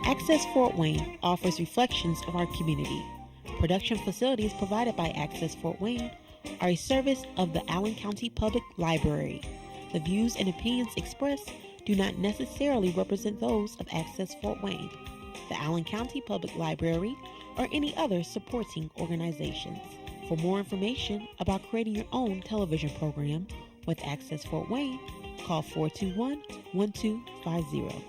Access Fort Wayne offers reflections of our community. Production facilities provided by Access Fort Wayne are a service of the Allen County Public Library. The views and opinions expressed do not necessarily represent those of Access Fort Wayne, the Allen County Public Library, or any other supporting organizations. For more information about creating your own television program with Access Fort Wayne, call 421-1250.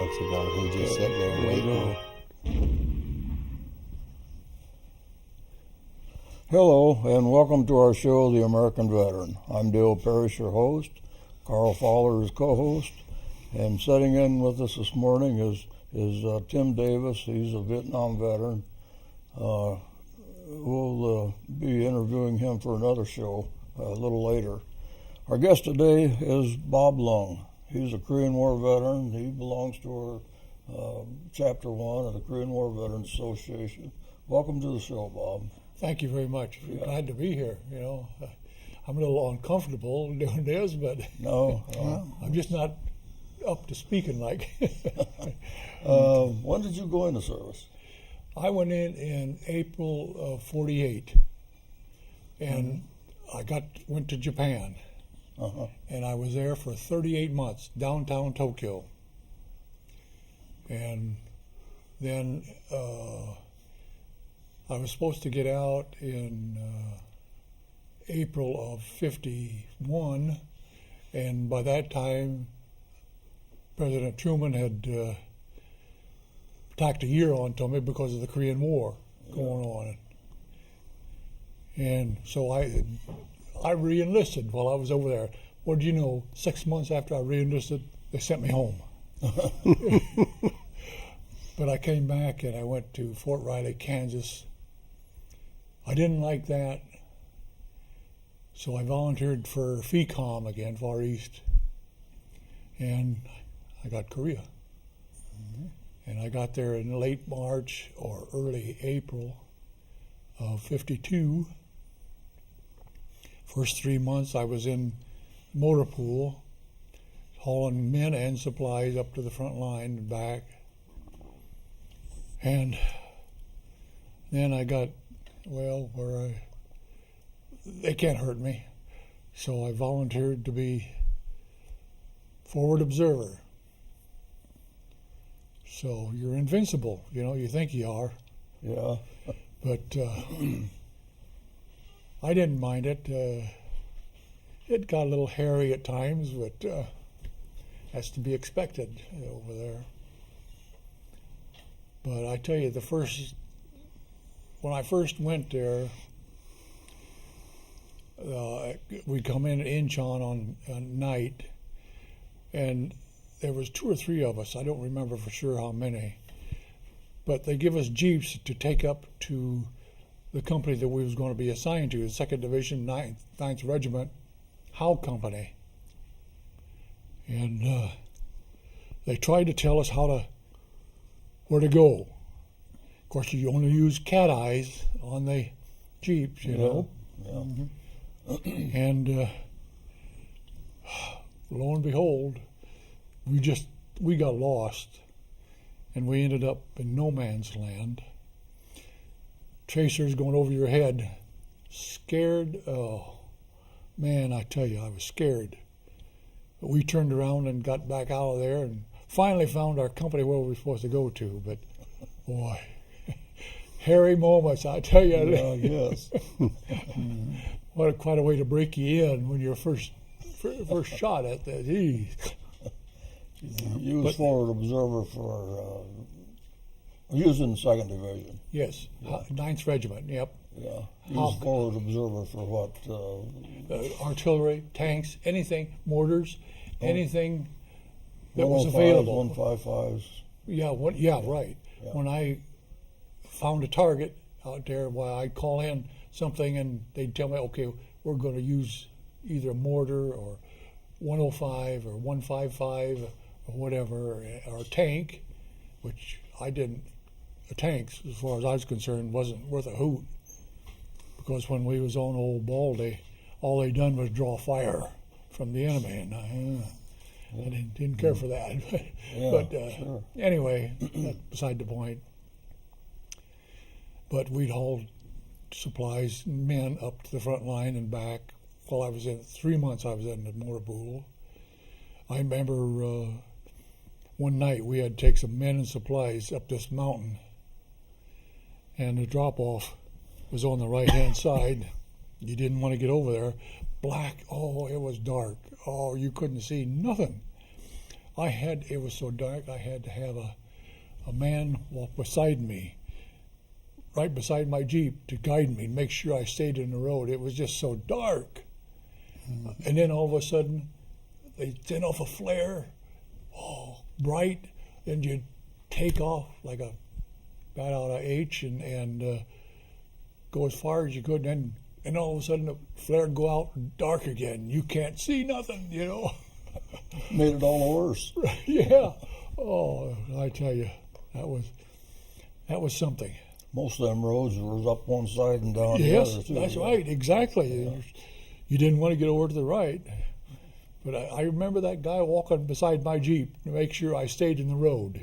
Looks about who just sat there and waiting. Hello, and welcome to our show, The American Veteran. I'm Dale Parrish, your host. Carl Fowler is co-host. And sitting in with us this morning is Tim Davis. He's a Vietnam veteran. We'll be interviewing him for another show a little later. Our guest today is Bob Lung. He's a Korean War veteran. He belongs to our Chapter 1 of the Korean War Veterans Association. Welcome to the show, Bob. Thank you very much. Glad to be here. You know, I'm a little uncomfortable doing this, but No, I'm just not up to speaking like. when did you go into service? I went in April of '48, and I went to Japan. And I was there for 38 months, downtown Tokyo. And then I was supposed to get out in April of '51, and by that time, President Truman had tacked a year onto me because of the Korean War going on. And so I re-enlisted while I was over there. What do you know, 6 months after I re-enlisted, they sent me home. But I came back and I went to Fort Riley, Kansas. I didn't like that, so I volunteered for FECOM again, Far East, and I got Korea. And I got there in late March or early April of '52. First 3 months I was in motor pool, hauling men and supplies up to the front line and back. And then I got, they can't hurt me. So I volunteered to be forward observer. So you're invincible, you think you are. Yeah. But I didn't mind it. It got a little hairy at times, but that's to be expected over there. But I tell you, when I first went there, we'd come in at Incheon on night, and there was 2 or 3 of us. I don't remember for sure how many. But they give us jeeps to take up to the company that we was going to be assigned to, the 2nd Division, 9th Regiment, Howe Company. And they tried to tell us where to go. Of course, you only use cat eyes on the jeeps, know. Yeah. And lo and behold, we got lost, and we ended up in no man's land. Tracers going over your head, scared. Oh, man, I tell you, I was scared. But we turned around and got back out of there and finally found our company where we were supposed to go to. But, boy, hairy moments, I tell you. Yeah, yes. What quite a way to break you in when you're first shot at that. Geez. You was forward observer for, you was in the 2nd Division. Yes, 9th Regiment, yep. Yeah. You was forward observer for what? Artillery, tanks, anything, mortars, anything that was available. 155s. Yeah, right. Yeah. When I found a target, out there. While I'd call in something and they'd tell me, okay, we're going to use either a mortar or 105 or 155 or whatever, or a tank, which I didn't. The tanks, as far as I was concerned, wasn't worth a hoot, because when we was on Old Baldy, all they done was draw fire from the enemy, and I didn't care for that. But sure. Anyway, that's beside the point. But we'd haul supplies, men up to the front line and back. While I was in 3 months, I was in the mortar pool. I remember one night we had to take some men and supplies up this mountain, and the drop-off was on the right-hand side. You didn't want to get over there. Black, oh, it was dark. Oh, you couldn't see nothing. It was so dark, I had to have a man walk beside me, right beside my Jeep, to guide me, make sure I stayed in the road. It was just so dark. And then all of a sudden, they sent off a flare, bright, and you'd take off like a bat out of H and go as far as you could, and all of a sudden the flare would go out and dark again. You can't see nothing, you know. Made it all worse. Yeah. Oh, I tell you, that was something. Most of them roads was up one side and down Yes, the other, too. that's right, exactly. Yeah. You didn't want to get over to the right. But I remember that guy walking beside my Jeep to make sure I stayed in the road.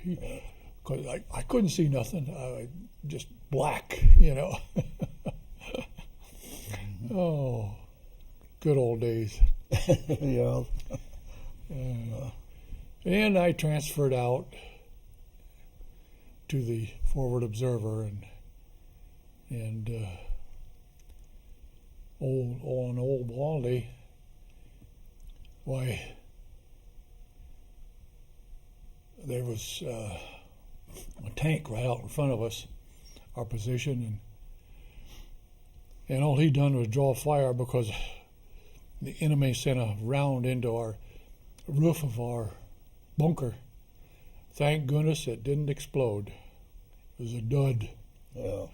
Because I couldn't see nothing. Just black, you know. Oh, good old days. Yeah. And I transferred out to the Forward Observer and on Old Baldy. Why, there was a tank right out in front of us, our position, and all he done was draw fire because the enemy sent a round into our roof of our bunker. Thank goodness it didn't explode. It was a dud. Yeah.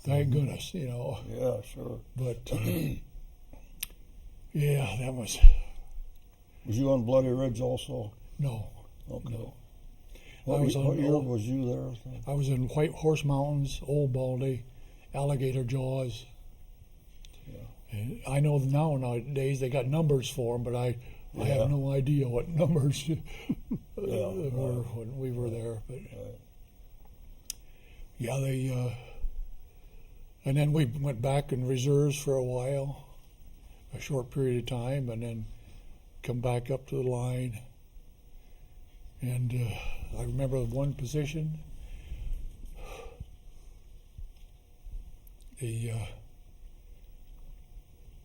Thank goodness, you know. Yeah, sure. But yeah, that was Was you on Bloody Ridge also? no. Okay. No. What, I was what on year Old- was you there? I was in White Horse Mountains, Old Baldy, Alligator Jaws. Yeah. And I know nowadays they got numbers for them, but I Yeah. have no idea what numbers were right. when we were there. But Right. yeah, they and then we went back in reserves for a while, a short period of time, and then come back up to the line. And I remember one position.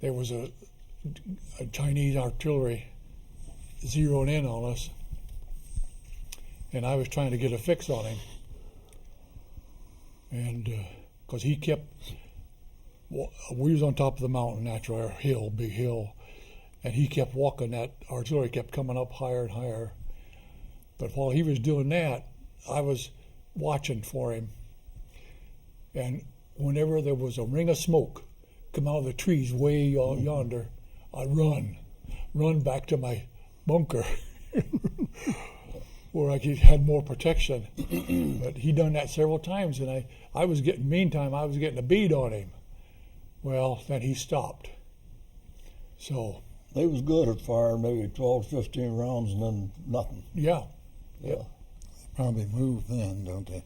There was a Chinese artillery zeroing in on us, and I was trying to get a fix on him, and because he kept, we was on top of the mountain, natural our hill, big hill, and he kept walking. That artillery kept coming up higher and higher. But while he was doing that, I was watching for him, and whenever there was a ring of smoke come out of the trees way yonder, I'd run back to my bunker where I had more protection. But he done that several times, and I was getting a bead on him. Well, then he stopped. So They was good at firing maybe 12, 15 rounds and then nothing. yeah, Yeah. Probably move then, don't they?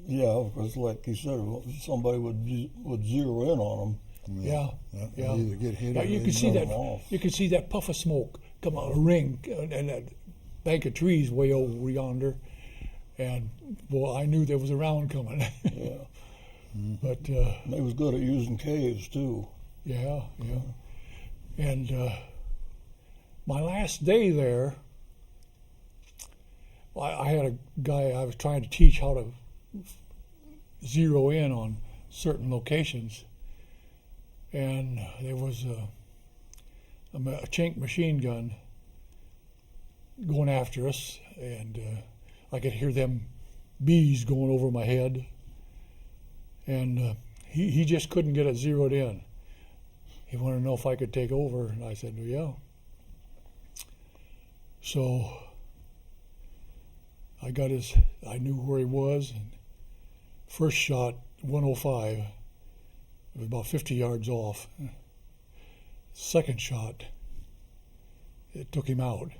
Yeah, because like you said, somebody would zero in on them. yeah. They Yeah. either get hit Yeah, or you they could see know. them that. off. You could see that puff of smoke come out of a ring and that bank of trees way over yonder, and well, I knew there was a round coming. Yeah. But They was good at using caves too. yeah. And my last day there, I had a guy I was trying to teach how to zero in on certain locations, and there was a Chink machine gun going after us, and I could hear them bees going over my head, and he just couldn't get it zeroed in. He wanted to know if I could take over, and I said, well, yeah. So I knew where he was, and first shot, 105, it was about 50 yards off. Second shot, it took him out.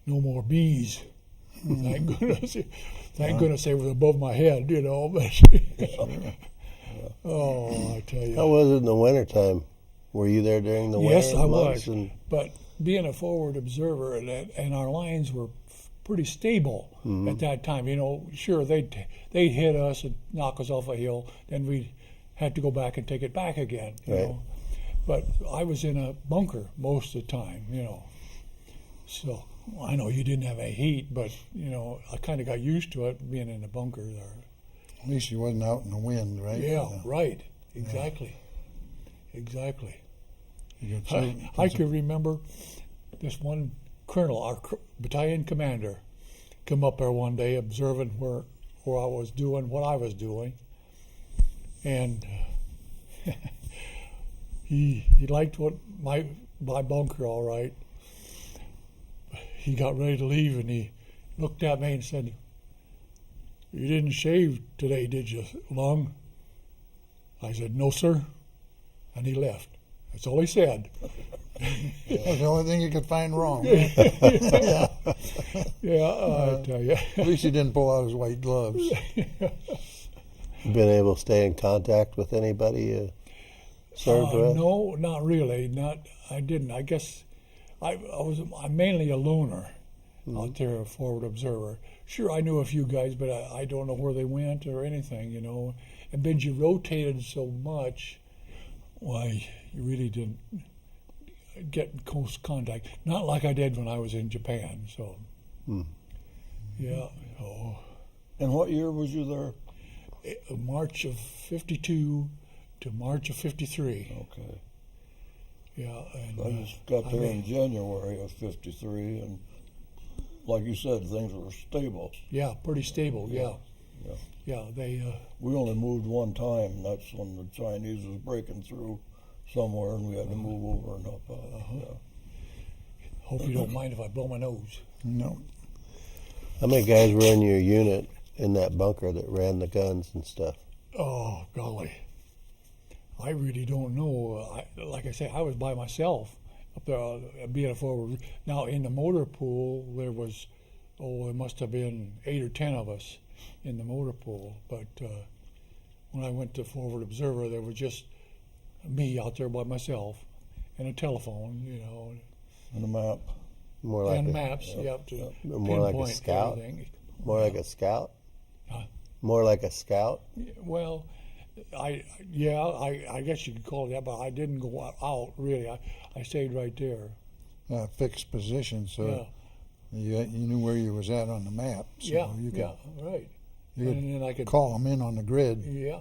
No more bees. Thank goodness. Thank goodness they was above my head, you know. But oh, I tell you. How was it in the wintertime? Were you there during the winter? Yes, I months? was. But being a forward observer, and our lines were pretty stable at that time. You know, sure they'd hit us and knock us off a hill, then we had to go back and take it back again. You know, but I was in a bunker most of the time. You know, so I know you didn't have any heat, but you know I kind of got used to it being in a bunker there. At least you wasn't out in the wind, right? Yeah, right. Exactly. Exactly. You could I can remember this one colonel, our battalion commander, come up there one day observing where I was doing what I was doing, and he liked what my bunker all right. He got ready to leave, and he looked at me and said, "You didn't shave today, did you, Lung?" I said, "No, sir," and he left. That's all he said. That's the only thing you could find wrong. Yeah, I tell you. At least he didn't pull out his white gloves. Been able to stay in contact with anybody you served with? No, not really. I didn't. I guess I'm mainly a loner out there, a forward observer. Sure, I knew a few guys, but I don't know where they went or anything, you know. And Benji rotated so much, why, you really didn't get in close contact. Not like I did when I was in Japan, so. Yeah. Oh. And what year was you there? March of 52 to March of 53. Okay. Yeah. And, I just got there in January of 53, and like you said, things were stable. Yeah, pretty stable, yeah. Yeah. Yeah, they, We only moved one time, and that's when the Chinese was breaking through somewhere, and we had to move over and up. Yeah. hope you don't mind if I blow my nose. No. How many guys were in your unit in that bunker that ran the guns and stuff? Oh, golly. I really don't know. Like I say, I was by myself up there being a forward. Now, in the motor pool, there was, there must have been 8 or 10 of us in the motor pool. But when I went to forward observer, there was just me out there by myself and a telephone, you know. And a map. More like And a, maps, yep, to more like a pinpoint scout? everything. More like a scout? Huh? More like a scout? Well, I guess you could call it that, but I didn't go out really. I stayed right there. Fixed position, so you knew where you was at on the map. So you could, right. You could And then I could call them in on the grid. Yeah,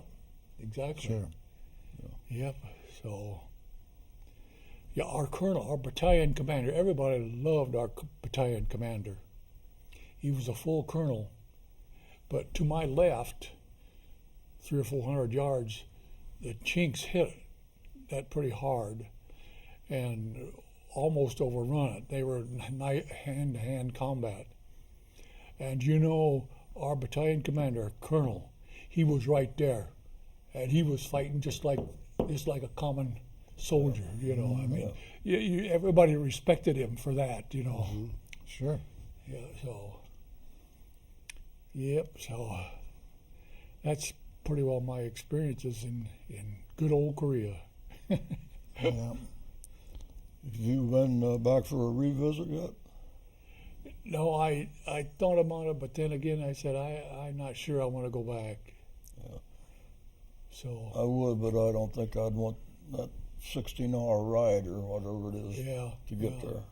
exactly. Sure. Yep. So, yeah, our colonel, our battalion commander, everybody loved our battalion commander. He was a full colonel, but to my left, 300 or 400 yards, the Chinks hit that pretty hard and almost overrun it. They were hand-to-hand combat. And you know, our battalion commander, Colonel, he was right there. And he was fighting just like a common soldier, you know. I mean, everybody respected him for that, you know. Sure. Yeah, so, yep, so that's pretty well my experiences in good old Korea. Yeah. Have you been back for a revisit yet? No, I thought about it, but then again I said I'm not sure I want to go back. Yeah. So I would, but I don't think I'd want that 16-hour ride or whatever it is to get there.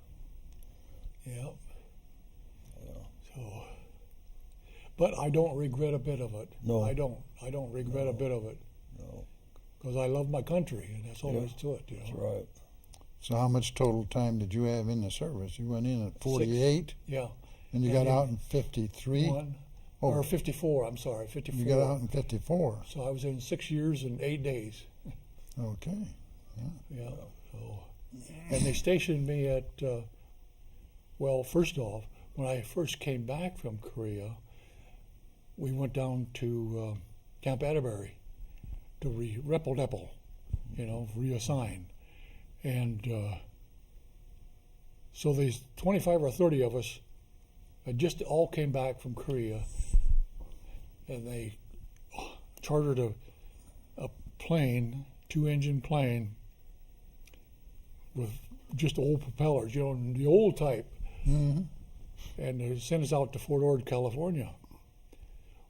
Yeah. So, but I don't regret a bit of it. No. I don't regret a bit of it. No. Because I love my country, and that's all there is to it. You know. That's right. So how much total time did you have in the service? You went in at 48, Yeah. and you And got in out in 53. Oh. Or 54, I'm sorry, 54. You got out in 54. So I was in 6 years and 8 days. Okay. Yeah. So, and they stationed me at, well, first off, when I first came back from Korea, we went down to Camp Atterbury to reassign. And so these 25 or 30 of us had just all came back from Korea, and they chartered a plane, 2-engine plane, with just old propellers, the old type. Mm-hmm. And they sent us out to Fort Ord, California.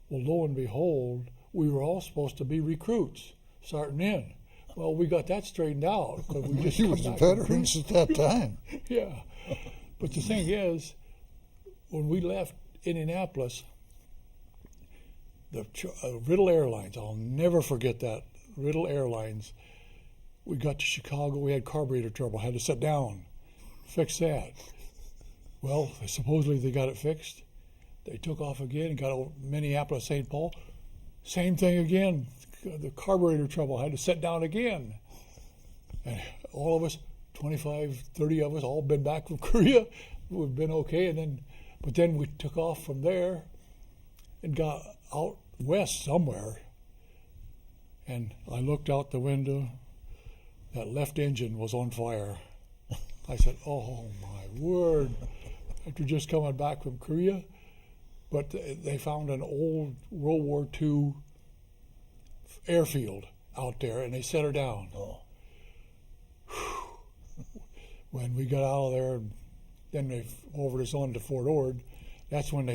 Well, lo and behold, we were all supposed to be recruits starting in. Well, we got that straightened out. 'Cause we just You come was the back from veterans at that time. yeah. But the thing is, when we left Indianapolis, the Riddle Airlines, I'll never forget that, Riddle Airlines, we got to Chicago, we had carburetor trouble, had to sit down, fix that. Well, supposedly they got it fixed. They took off again and got over Minneapolis, St. Paul. Same thing again, the carburetor trouble, had to sit down again. And all of us, 25, 30 of us, all been back from Korea. We've been okay. But then we took off from there and got out west somewhere. And I looked out the window. That left engine was on fire. I said, oh my word. After just coming back from Korea. But they found an old World War II airfield out there, and they set her down. Oh. When we got out of there, then they forwarded us on to Fort Ord. That's when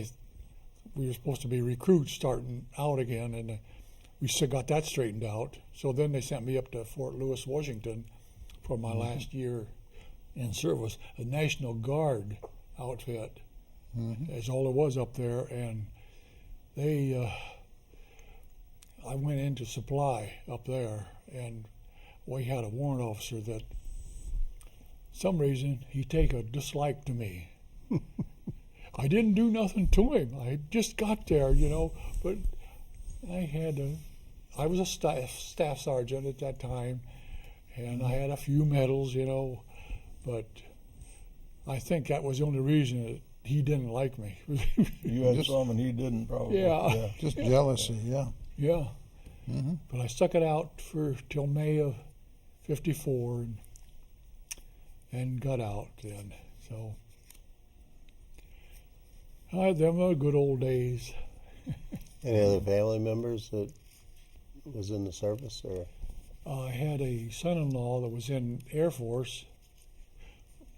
we were supposed to be recruits starting out again, and we still got that straightened out. So then they sent me up to Fort Lewis, Washington, for my last year in service. A National Guard outfit is all it was up there, and I went into supply up there, and we had a warrant officer that, some reason, he take a dislike to me. I didn't do nothing to him. I just got there, but I was a staff sergeant at that time, and I had a few medals, but I think that was the only reason that he didn't like me. You had some and he didn't, probably. Yeah. Just jealousy, yeah. Yeah. Mm-hmm. But I stuck it out till May of 54 and got out then. So them were good old days. Any other family members that was in the service, or? I had a son-in-law that was in Air Force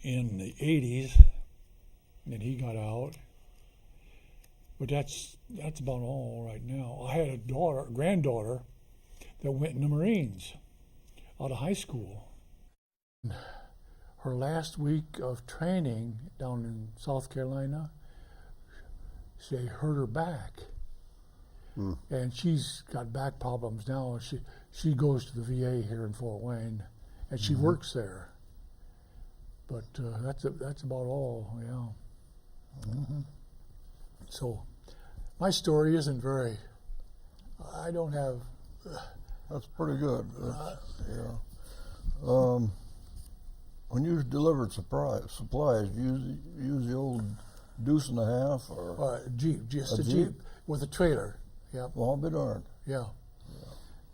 in the 80s, and he got out. But that's about all right now. I had a granddaughter that went in the Marines out of high school. Her last week of training down in South Carolina, they hurt her back. And she's got back problems now. She goes to the VA here in Fort Wayne, and she works there. But that's about all, yeah. So my story isn't very. I don't have. That's pretty good. Yeah. When you delivered supplies, you use the old deuce and a half, or Jeep, just A a Jeep? Jeep with a trailer. Yep. well, I'll be darned. Yeah.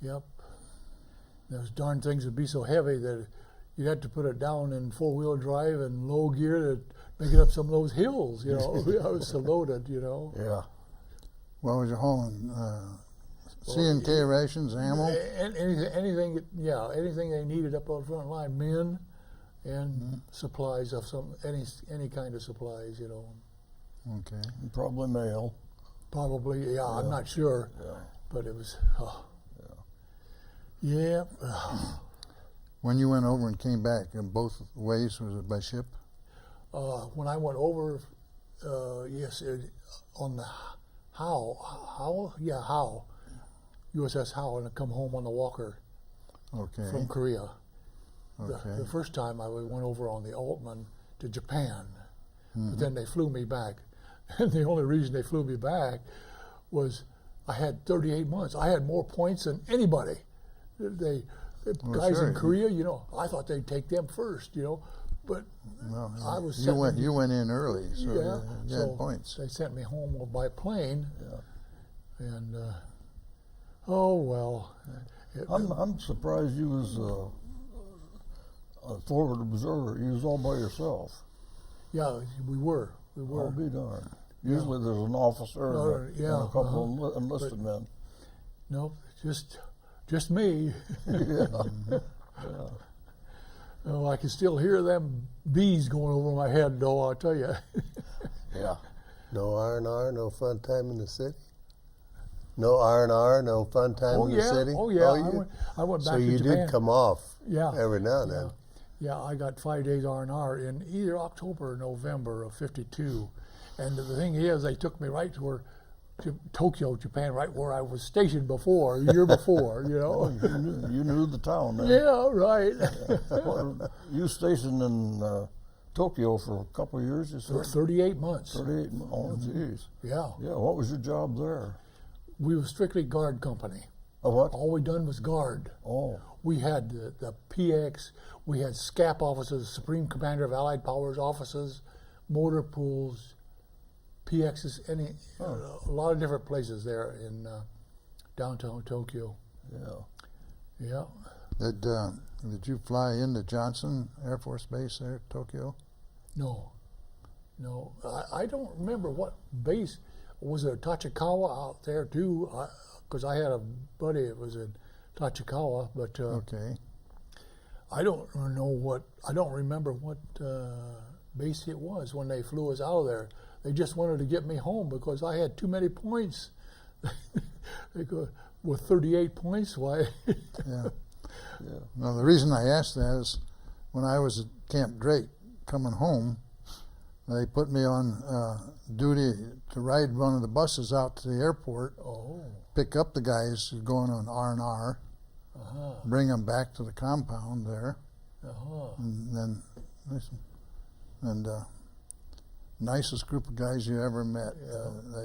Yep. Those darn things would be so heavy that you'd have to put it down in four-wheel drive and low gear to make it up some of those hills, I was so loaded, Yeah. What was you hauling? C&K rations, ammo? Anything they needed up on the front line, men and supplies of any kind of supplies, Okay. Probably mail. Probably, yeah. I'm not sure, Yeah. but it was, yeah. When you went over and came back, in both ways, was it by ship? When I went over, yes, on the Howe, USS Howe, and I come home on the Walker Okay. from Korea. Okay. The first time I went over on the Altman to Japan, but then they flew me back. And the only reason they flew me back was I had 38 months. I had more points than anybody. The guys sure. in Korea, you know, I thought they'd take them first, you know, but Well, I was you went in early, so yeah, you so had points. they sent me home by plane, and oh well. I'm surprised you was a forward observer. You was all by yourself. Yeah, we were. I'll be darned. Usually there's an officer and yeah, a couple of enlisted men. No, just me. Yeah. Oh, I can still hear them bees going over my head, though. I'll tell you. Yeah. No R&R, no fun time in the city. No R&R, no fun time Oh in yeah, the city. oh yeah. you- I went back so to you Japan. did come off. Yeah. Every now and then. Yeah, I got 5 days R&R in either October or November of '52, and the thing is, they took me right to Tokyo, Japan, right where I was stationed before, a year before, you know. You knew the town then. Yeah, right. Well, you stationed in Tokyo for a couple of years, you For said? 38 months. 38. Oh, jeez. Yeah, Yeah, what was your job there? we were strictly guard company. A what? All we done was guard. Oh, We had the PX, we had SCAP offices, Supreme Commander of Allied Powers offices, motor pools, PXs, a lot of different places there in downtown Tokyo. yeah. Yeah. Did you fly into Johnson Air Force Base there, Tokyo? No. I don't remember what base. Was it Tachikawa out there too? Because I had a buddy that was in Tachikawa, but Okay. I don't remember what base it was when they flew us out of there. They just wanted to get me home because I had too many points. They go, with 38 points, why? Yeah. Well, the reason I asked that is when I was at Camp Drake coming home, they put me on duty to ride one of the buses out to the airport, Oh. pick up the guys who are going on R&R, bring them back to the compound there, and then nicest group of guys you ever met.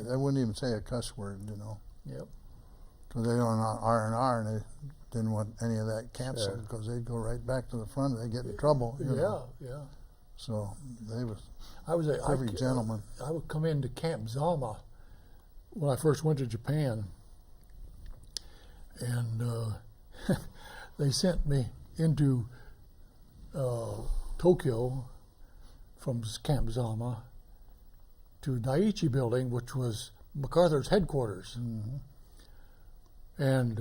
They wouldn't even say a cuss word, you know, Yep. because they don't on R&R and they didn't want any of that canceled Sure. because they'd go right back to the front and they get in trouble. You know. Yeah. So they was I was a perfect gentlemen. I would come into Camp Zama when I first went to Japan, and they sent me into Tokyo from Camp Zama to Daiichi Building, which was MacArthur's headquarters. And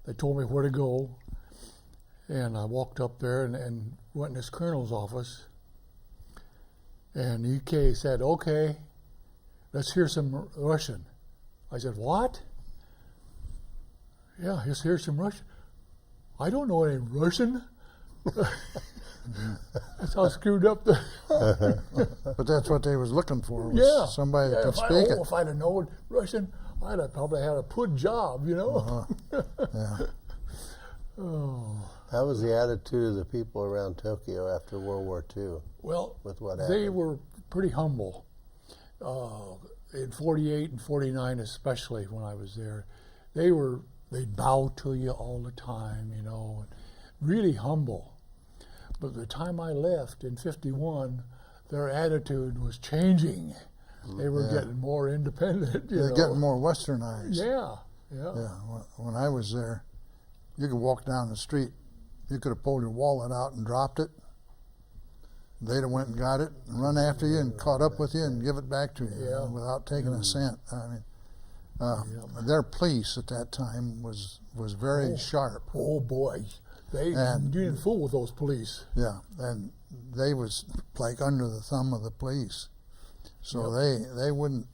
they told me where to go, and I walked up there and went in his colonel's office. And EK said, "Okay, let's hear some Russian." I said, "What?" "Yeah, let's hear some Russian." "I don't know any Russian." That's how screwed up the. But that's what they was looking for, was Yeah. somebody that could if speak it. If I'd have known Russian, I'd have probably had a good job, you know. Yeah. How was the attitude of the people around Tokyo after World War II? Well, With what they happened? were pretty humble. In '48 and '49, especially when I was there, they'd bow to you all the time, you know, and really humble. But the time I left in '51, their attitude was changing. They were getting more independent. They're getting more westernized. Yeah. Yeah. When I was there, you could walk down the street. You could have pulled your wallet out and dropped it. They'd have went and got it and run after you and caught up with you and give it back to you Yeah. without taking a cent. I mean, their police at that time was very sharp. Oh boy, you didn't fool with those police. Yeah, and they was like under the thumb of the police, so they wouldn't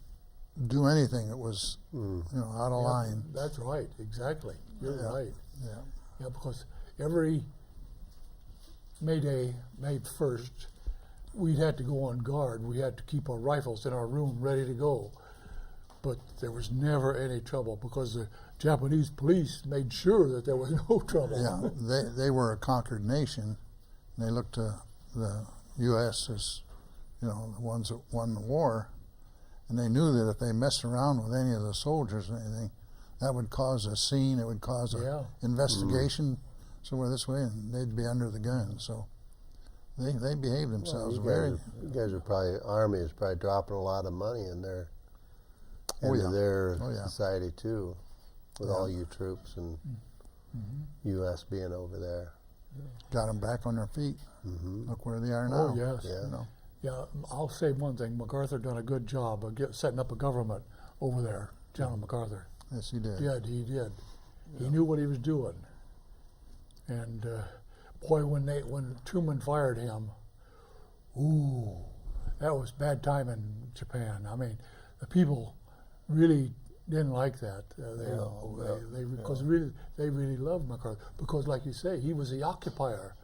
do anything that was out of line. That's right, exactly. You're right. Yeah. Yeah, because every May Day, May 1st, we'd had to go on guard. We had to keep our rifles in our room ready to go. But there was never any trouble because the Japanese police made sure that there was no trouble. Yeah, they were a conquered nation. They looked to the U.S. as, the ones that won the war, and they knew that if they messed around with any of the soldiers or anything, that would cause a scene. It would cause Yeah. a investigation. So we're this way, and they'd be under the gun. So they behaved themselves You guys are probably, Army is probably dropping a lot of money in their into their society too, with all you troops and U.S. being over there. Got them back on their feet. Look where they are now. Oh, yes. Yeah. You know. Yeah, I'll say one thing. MacArthur done a good job of setting up a government over there, General MacArthur. Yes, he did. Yeah, he did. He knew what he was doing. And boy, when Truman fired him, ooh, that was bad time in Japan. I mean, the people really didn't like that. Because they really loved MacArthur. Because, like you say, he was the occupier.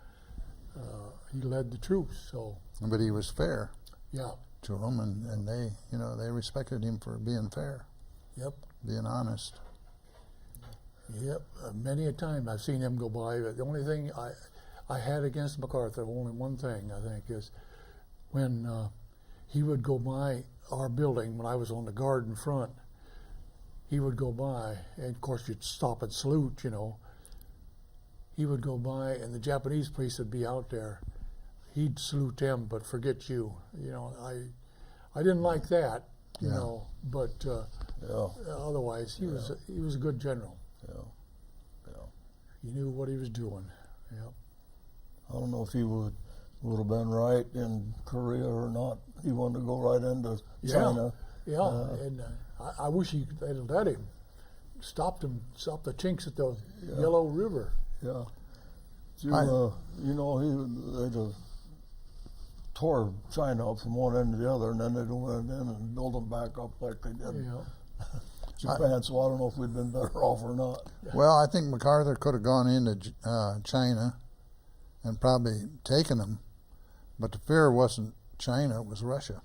He led the troops. So But he was fair yeah, to them, and they, they respected him for being fair, yep. being honest. Yep, many a time I've seen him go by. But the only thing I had against MacArthur, only one thing I think, is when he would go by our building when I was on the guard in front. He would go by, and of course you'd stop and salute, He would go by, and the Japanese police would be out there. He'd salute them, but forget you. I didn't like that, but otherwise he was a good general. He knew what he was doing. Yep. I don't know if he would have been right in Korea or not. He wanted to go right into China. Yeah, and I wish they'd let him. Stopped the chinks at the Yellow River. Yeah. They'd have tore China up from one end to the other, and then they'd went in and build them back up like they did Japan. So I don't know if we'd been better off or not. Well, I think MacArthur could have gone into China and probably taken them, but the fear wasn't China, it was Russia.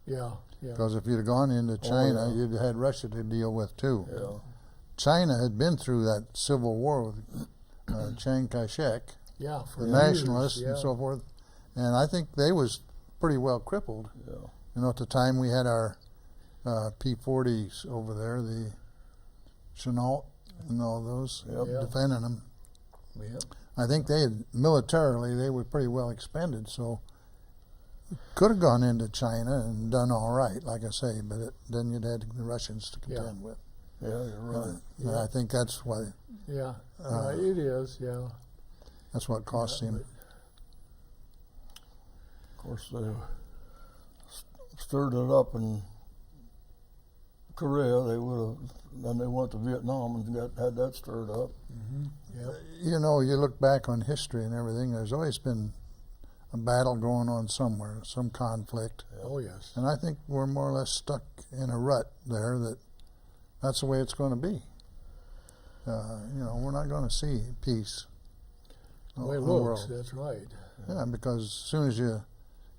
Yeah. Because if you'd have gone into China, you'd have had Russia to deal with too. Yeah. China had been through that civil war with Chiang Kai-shek, Yeah, for the years, nationalists and so forth, and I think they was pretty well crippled. Yeah. At the time we had our P-40s over there, the Chenault and all those, defending them. Yep. I think militarily they were pretty well expended, so could have gone into China and done all right, like I say, but then you'd had the Russians to contend with. Yeah, you're right. And I think that's why. Yeah, it is. Yeah. That's what cost him. Of course, they stirred it up in Korea. Then they went to Vietnam and had that stirred up. Yep. You look back on history and everything, there's always been a battle going on somewhere, some conflict. Oh yes. And I think we're more or less stuck in a rut there that's the way it's going to be. We're not going to see peace. The way it in the looks, world. that's right. Yeah, because as soon as you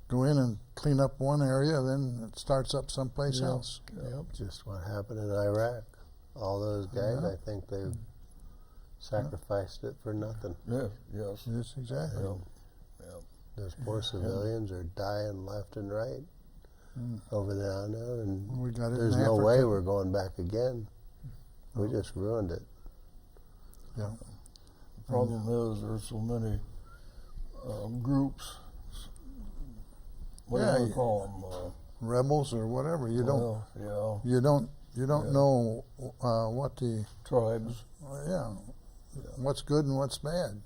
go in and clean up one area, then it starts up someplace else. Yep. Just what happened in Iraq. All those guys, I think they've sacrificed it for nothing. Yeah, yes. Yes, exactly. Those poor civilians are dying left and right over there now, and We got it there's in no Africa. way we're going back again. We just ruined it. Yeah. The problem is there's so many groups. What do you call them? Rebels or whatever. You don't. Yeah, You don't know what the tribes. what's good and what's bad.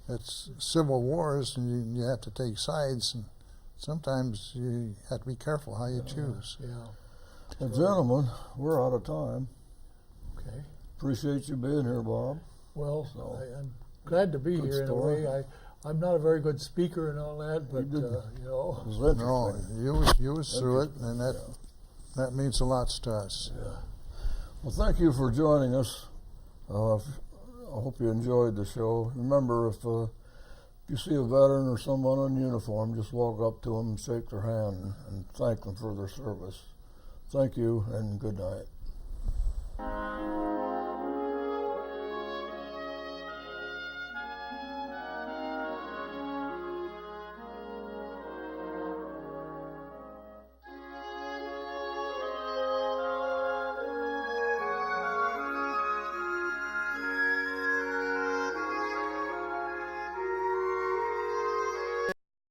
It's civil wars, and you have to take sides, and sometimes you have to be careful how you choose. Yeah. Well, gentlemen, we're out of time. Okay. Appreciate you being here, Bob. Well, I'm glad to be Good here story. in a way. I'm not a very good speaker and all that, but did. you know. It was No, interesting. you was through it, and that means a lot to us. Well, thank you for joining us. I hope you enjoyed the show. Remember, if you see a veteran or someone in uniform, just walk up to them and shake their hand and thank them for their service. Thank you, and good night.